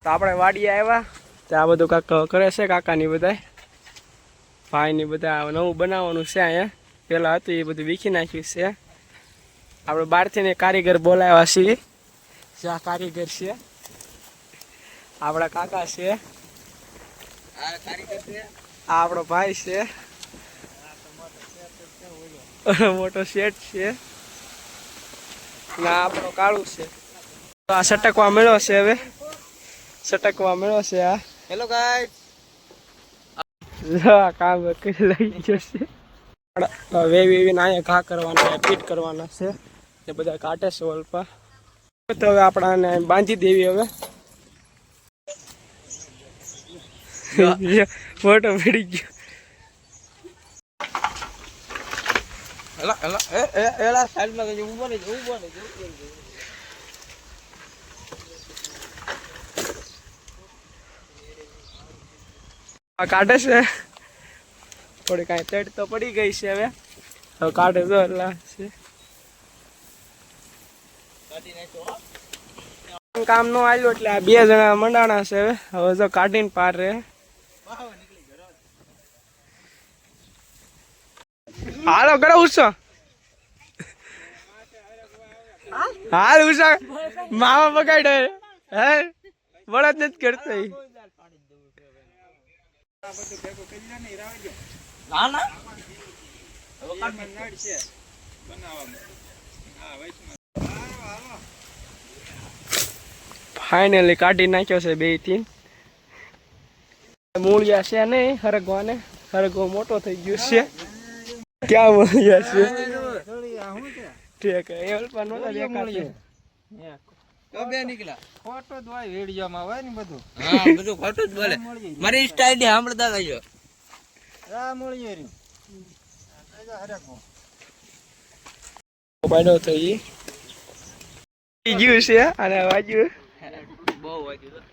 તો આપણે વાડીએ આવ્યા તો આ બધું કાક કરે છે કાકાની બધા ભાઈની બધા નવું બનાવવાનું છે અહીંયા પેલા હતું એ બધું વીખી નાખ્યું છે આપણે બહારથી ને કારીગર બોલાવ્યા છીએ જ્યાં કારીગર છે આપણા કાકા છે આ આપણો ભાઈ છે મોટો શેઠ છે ના આપણો કાળું છે તો આ સટકવા મળ્યો છે હવે સટકવા મળ્યો છે આ હેલો ગાઈસ કામ કરી લઈ જશે વેવીને અહીંયા ઘા કરવાના ફીટ કરવાના છે એ બધા કાઢે છે ઓલપા તો હવે આપણાને બાંધી દેવી હવે ફોટો પડી ગયો એલા સાઈડમાં જજો ઊભો રહી કાઢે છે થોડી કાંઈ તેડ તો પડી ગઈ છે હવે કાઢે તો એટલા છે કામ નો આવ્યું એટલે આ 2 જણા મંડાણા છે હવે જો કાઢીને પાર રે હાલો કરો ઉષા હાલ ઉષા મામા પકડે હે બળદ નથી કરતો ફાઇનલી કાઢી નાખ્યો છે 2 થી મૂળિયા છે નહીં હરગવાને હરગવો મોટો થઈ ગયો છે ક્યાં મૂળિયા છે ઠીક એ અલ્પા નોતા દેખાશે કબે નીકળ્યા ફોટો જ હોય વિડિયોમાં હોય ને બધું હા બધું ફોટો જ બોલે મારી સ્ટાઈલ સાંભળતા ગયો આ મળીએ રી હરગવો બાડો થઈ ગયું છે અને વાગ્યું બહુ વાગ્યું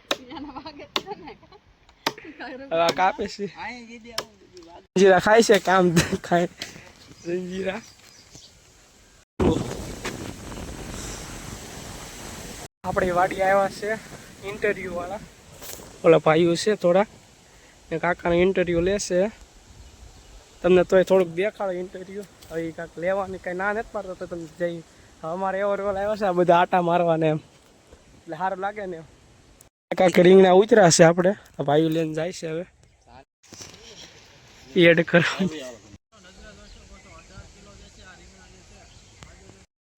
હવે કાપે છે જીરા ખાય છે કામ ખાય જીરા આપણી વાડી આવ્યા છે ઇન્ટરવ્યુ વાળા ઓલા ભાઈઓ છે થોડા ને કાકાનો ઇન્ટરવ્યુ લેશે તમને તોય થોડુંક દેખાડો ઇન્ટરવ્યુ હવે કાંક લેવાની કઈ ના નથી પાડતો તો તમે જઈ અમારે એવો રોલ આવ્યો છે આ બધા આટા મારવાને એમ એટલે સારું લાગે ને કાંક રીંગણા ઉતરા છે આપણે ભાઈઓ લઈને જાય છે હવે એડ કરવા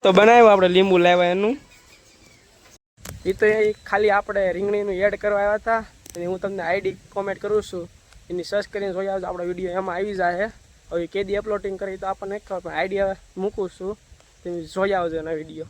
તો બનાવ્યું આપણે લીંબુ લાવ્યા એનું એ તો ખાલી આપણે રીંગણીનું એડ કરવા આવ્યા હતા અને હું તમને આઈડી કોમેન્ટ કરું છું એની સર્ચ કરીને જોઈ આવજો આપણો વિડીયો એમાં આવી જાય હવે કેદી અપલોડિંગ કરી તો આપણને ખબર પણ આઈડી મૂકું છું તમે જોઈ આવજો એના વિડીયો